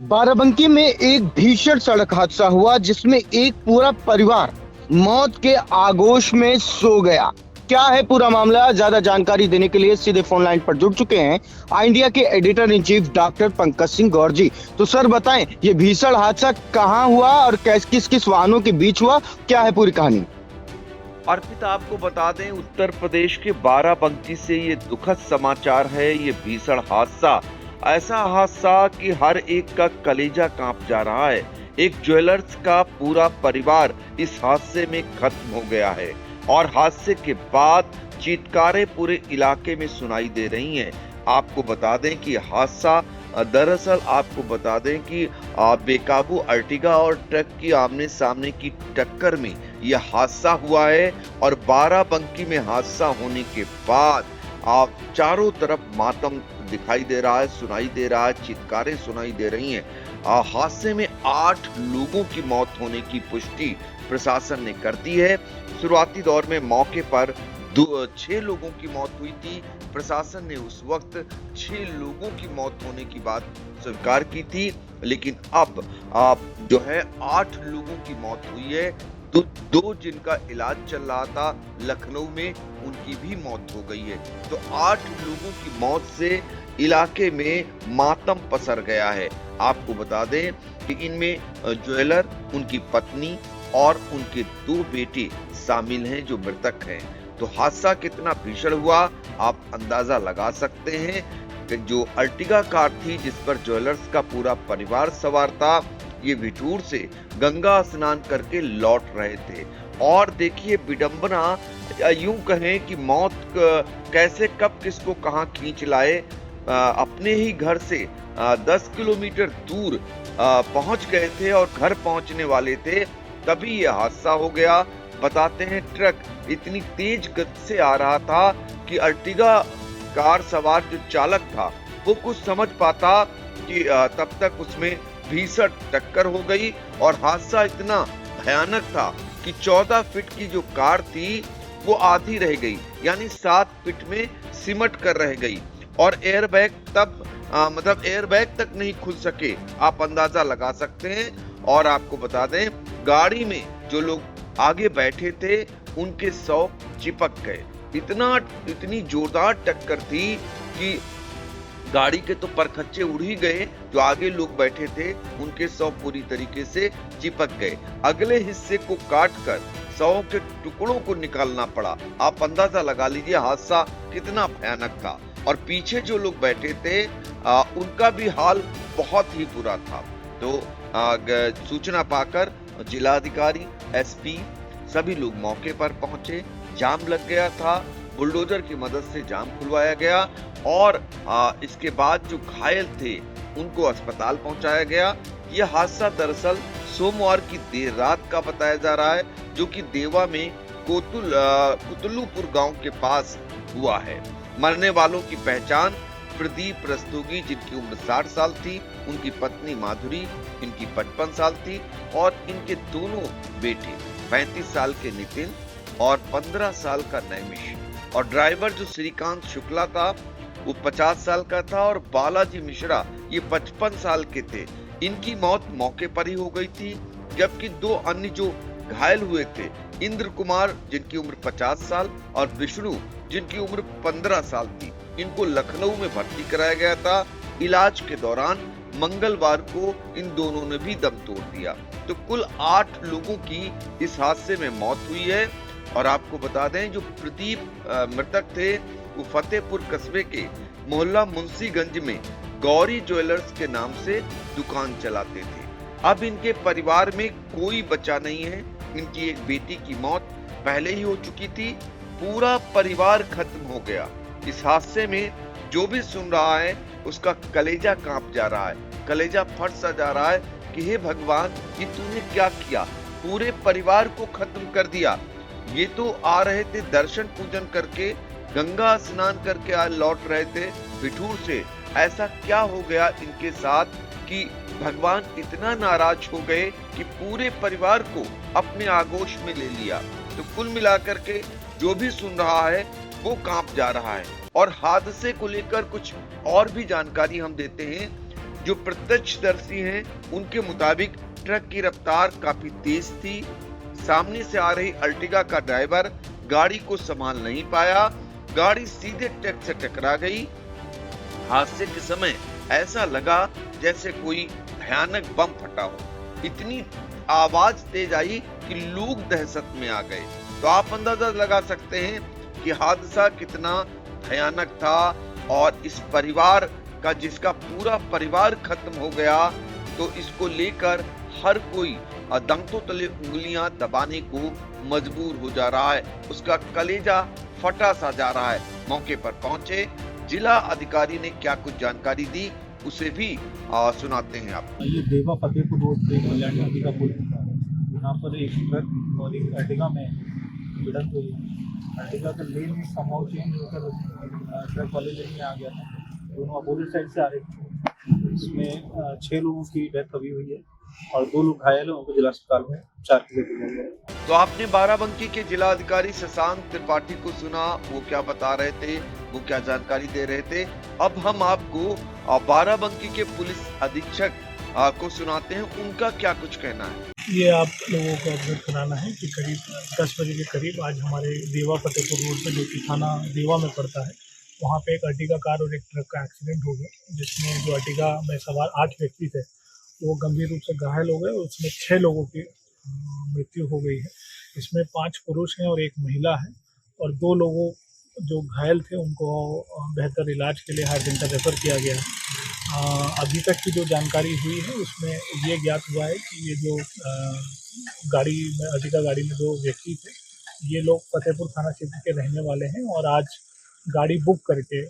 बाराबंकी में एक भीषण सड़क हादसा हुआ जिसमें एक पूरा परिवार मौत के आगोश में सो गया। क्या है पूरा मामला, ज्यादा जानकारी देने के लिए सीधे फोन लाइन पर जुड़ चुके हैं आई इंडिया के editor in chief doctor Pankaj Singh Gaur ji. तो सर बताएं, ये भीषण हादसा कहां हुआ और किस किस वाहनों के बीच हुआ, क्या है पूरी कहानी? अर्पित, आपको बता दें, उत्तर प्रदेश के बाराबंकी से ये दुखद समाचार है। ये भीषण हादसा, ऐसा हादसा कि हर एक का कलेजा कांप जा रहा है। एक ज्वेलर्स का पूरा परिवार इस हादसे में खत्म हो गया है और हादसे के बाद चीत्कारें पूरे इलाके में सुनाई दे रही हैं। आपको बता दें कि हादसा दरअसल बेकाबू अर्टिगा और ट्रक की आमने सामने की टक्कर में यह हादसा हुआ है। और बाराबंकी में हादसा होने के बाद चारों तरफ मातम दिखाई दे रहा है, सुनाई दे रहा है, चित्कारें सुनाई दे रही हैं। हादसे में 8 लोगों की मौत होने की पुष्टि प्रशासन ने कर दी है। शुरुआती दौर में मौके पर 6 लोगों की मौत हुई थी। प्रशासन ने उस वक्त 6 लोगों की मौत होने की बात स्वीकार की थी, लेकिन अब जो है 8 लोगों की मौत हुई है। दो जिनका इलाज चल रहा था लखनऊ में, उनकी भी मौत हो गई है। तो 8 लोगों की मौत से इलाके में मातम पसर गया है। आपको बता दें कि इनमें ज्वेलर, उनकी पत्नी और उनके 2 बेटे शामिल हैं जो मृतक हैं। तो हादसा कितना भीषण हुआ आप अंदाजा लगा सकते हैं कि जो अर्टिगा कार थी जिस पर ज्वेलर्स का पूरा परिवार सवार था, ये विठूर से गंगा स्नान करके लौट रहे थे। और देखिए विडंबना, यूं कहें कि मौत कैसे कब किसको कहां खींच लाए। अपने ही घर से 10 किलोमीटर दूर पहुंच गए थे और घर पहुंचने वाले थे, तभी यह हादसा हो गया। बताते हैं ट्रक इतनी तेज गति से आ रहा था कि अर्टिगा कार सवार जो चालक था वो कुछ समझ पाता कि तब तक उसमें भीषण टक्कर हो गई। और हादसा इतना भयानक था कि 14 फीट की जो कार थी वो आधी रह गई, यानी 7 फीट में सिमट कर रह गई। और एयरबैग एयरबैग तक नहीं खुल सके, आप अंदाजा लगा सकते हैं। और आपको बता दें, गाड़ी में जो लोग आगे बैठे थे उनके 100 चिपक गए। इतनी जोरदार टक्कर थी कि गाड़ी के तो परखच्चे उड़ ही गए, जो आगे लोग बैठे थे उनके 100 पूरी तरीके से चिपक गए। अगले हिस्से को काटकर 100 के टुकड़ों को निकालना पड़ा। आप अंदाजा लगा लीजिए हादसा कितना भयानक था। और पीछे जो लोग बैठे थे उनका भी हाल बहुत ही बुरा था। तो सूचना पाकर जिलाधिकारी, एसपी सभी लोग मौके पर पहुंचे। जाम लग गया था, बुलडोजर की मदद से जाम खुलवाया गया और इसके बाद जो घायल थे उनको अस्पताल पहुंचाया गया। यह हादसा दरअसल सोमवार की देर रात का बताया जा रहा है, जो कि देवा में कुतलुपुर गांव के पास हुआ है। मरने वालों की पहचान प्रदीप रस्तोगी, जिनकी उम्र 60 साल थी, उनकी पत्नी माधुरी, इनकी 55 साल थी, और इनके दोनों बेटे 35 साल के नितिन और 15 साल का नैमिष। और ड्राइवर जो श्रीकांत शुक्ला था वो 50 साल का था, और बालाजी मिश्रा ये 55 साल के थे। इनकी मौत मौके पर ही हो गई थी। जबकि 2 अन्य जो घायल हुए थे, इंद्र कुमार जिनकी उम्र 50 साल और विष्णु जिनकी उम्र 15 साल थी, इनको लखनऊ में भर्ती कराया गया था। इलाज के दौरान मंगलवार को इन दोनों ने भी दम तोड़ दिया। तो कुल 8 लोगों की इस हादसे में मौत हुई है। और आपको बता दें, जो प्रदीप मृतक थे वो फतेहपुर कस्बे के मोहल्ला मुंशीगंज में गौरी ज्वेलर्स के नाम से दुकान चलाते थे। अब इनके परिवार में कोई बचा नहीं है। इनकी एक बेटी की मौत पहले ही हो चुकी थी। पूरा परिवार खत्म हो गया। इस हादसे में जो भी सुन रहा है उसका कलेजा कांप जा रहा है, कलेजा फट सा जा रहा है कि हे भगवान, ये तूने क्या किया, पूरे परिवार को खत्म कर दिया। ये तो आ रहे थे दर्शन पूजन करके, गंगा स्नान करके आज लौट रहे थे बिठूर से। ऐसा क्या हो गया इनके साथ कि भगवान इतना नाराज हो गए कि पूरे परिवार को अपने आगोश में ले लिया। तो कुल मिलाकर के जो भी सुन रहा है वो कांप जा रहा है। और हादसे को लेकर कुछ और भी जानकारी हम देते हैं। जो प्रत्यक्षदर्शी हैं उनके मुताबिक ट्रक की रफ्तार काफी तेज थी। सामने से आ रही अर्टिगा का ड्राइवर गाड़ी को संभाल नहीं पाया, गाड़ी सीधे ट्रक से टकरा गई। हादसे के समय ऐसा लगा जैसे कोई भयानक बम फटा हो। इतनी आवाज तेज आई कि लोग दहशत में आ गए। तो आप अंदाजा लगा सकते हैं कि हादसा कितना भयानक था। और इस परिवार का, जिसका पूरा परिवार खत्म हो गया, तो इसको लेकर हर कोई दांतों तले उंगलियां दबाने को मजबूर हो जा रहा है। उसका कलेजा फटा सा जा रहा है। मौके पर पहुंचे जिला अधिकारी ने क्या कुछ जानकारी दी उसे भी सुनाते हैं आपको। ये देवा फतेहपुर रोड पे कल्याण नदी का पुल, यहाँ पर एक ट्रक और एक अर्टिगा में भिड़ंत हुई। अर्टिगा का लेन समाउ चेंज होकर ट्रक वाले लेन में आ गया था। दोनों अपोजिट साइड से आ रहे थे। इसमें 6 लोगों की डेथ अभी हुई है और 2 लोग घायल हैं, उनको जिला अस्पताल में उपचार के लिए भेजा गया है। तो आपने बाराबंकी के जिला अधिकारी शशांक त्रिपाठी को सुना, वो क्या बता रहे थे, वो क्या जानकारी दे रहे थे। अब हम आपको बाराबंकी के पुलिस अधीक्षक को सुनाते हैं, उनका क्या कुछ कहना है। ये आप लोगों को अवगत कराना है कि करीब 10 बजे के करीब आज हमारे देवा फतेहपुर रोड पे, जो कि थाना देवा में पड़ता है, वहाँ पे एक अर्टिगा कार और एक ट्रक का एक्सीडेंट हो गया, जिसमें जो अर्टिगा में सवार 8 व्यक्ति थे वो गंभीर रूप से घायल हो गए और उसमें 6 लोगों की मृत्यु हो गई है। इसमें 5 पुरुष हैं और 1 महिला है और 2 लोगों जो घायल थे उनको बेहतर इलाज के लिए हायर सेंटर रेफर किया गया है। अभी तक की जो जानकारी हुई है उसमें ये ज्ञात हुआ है कि ये जो गाड़ी में, अर्टिगा गाड़ी में 2 व्यक्ति थे, ये लोग फतेहपुर थाना क्षेत्र के रहने वाले हैं और आज गाड़ी बुक करके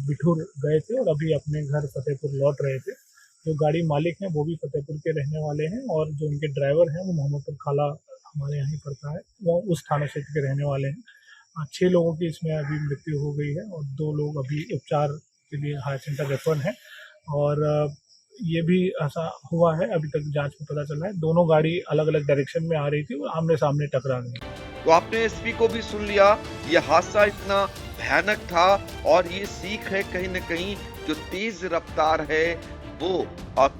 बिठूर गए थे और अभी अपने घर फतेहपुर लौट रहे थे। जो गाड़ी मालिक हैं वो भी फतेहपुर के रहने वाले हैं और जो उनके ड्राइवर हैं वो मोहम्मदपुर खाला हमारे यहाँ ही पड़ता है, वो उस थाना क्षेत्र के रहने वाले हैं। 6 लोगों की इसमें अभी मृत्यु हो गई है और 2 लोग अभी उपचार के लिए हायर सेंटर रेफर हैं। और ये भी ऐसा हुआ है, अभी तक जांच में पता चला है, दोनों गाड़ी अलग अलग डायरेक्शन में आ रही थी और आमने सामने टकरा गई। तो आपने एसपी को भी सुन लिया। ये हादसा इतना भयानक था और ये सीख है कहीं न कहीं, जो तेज रफ्तार है वो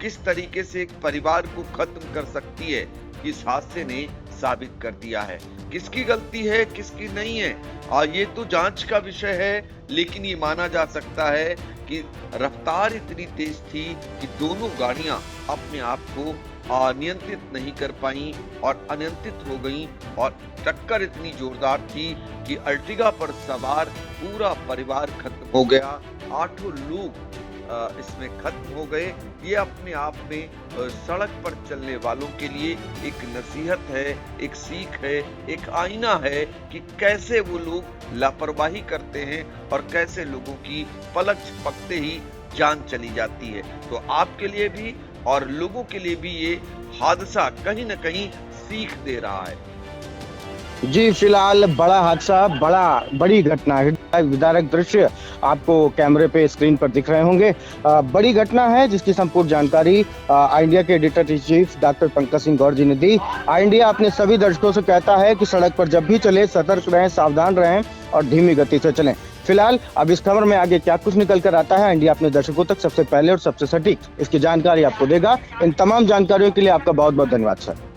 किस तरीके से एक परिवार को खत्म कर सकती है, इस हादसे ने साबित कर दिया है। किसकी गलती है किसकी नहीं है ये तो जांच का विषय है, लेकिन ये माना जा सकता है कि रफ्तार इतनी तेज थी कि दोनों गाड़ियां अपने आप को नियंत्रित नहीं कर पाई और अनियंत्रित हो गईं और टक्कर इतनी जोरदार थी कि अर्टिगा पर सवार पूरा परिवार खत्म हो गया। 8 लोग इसमें खत्म हो गए। ये अपने आप में सड़क पर चलने वालों के लिए एक नसीहत है, एक सीख है, एक आईना है कि कैसे वो लोग लापरवाही करते हैं और कैसे लोगों की पलक झपकते ही जान चली जाती है। तो आपके लिए भी और लोगों के लिए भी ये हादसा कहीं न कहीं सीख दे रहा है। जी, फिलहाल बड़ा हादसा, बड़ी घटना है। विदारक दृश्य आपको कैमरे पे स्क्रीन पर दिख रहे होंगे। बड़ी घटना है जिसकी संपूर्ण जानकारी इंडिया के editor in chief doctor Pankaj Singh Gaur ji ने दी। इंडिया अपने सभी दर्शकों से कहता है कि सड़क पर जब भी चले सतर्क रहें, सावधान रहें और धीमी गति से चलें। फिलहाल अब इस खबर में आगे क्या कुछ निकल कर आता है, इंडिया अपने दर्शकों तक सबसे पहले और सबसे सटीक इसकी जानकारी आपको देगा। इन तमाम जानकारियों के लिए आपका बहुत बहुत धन्यवाद सर।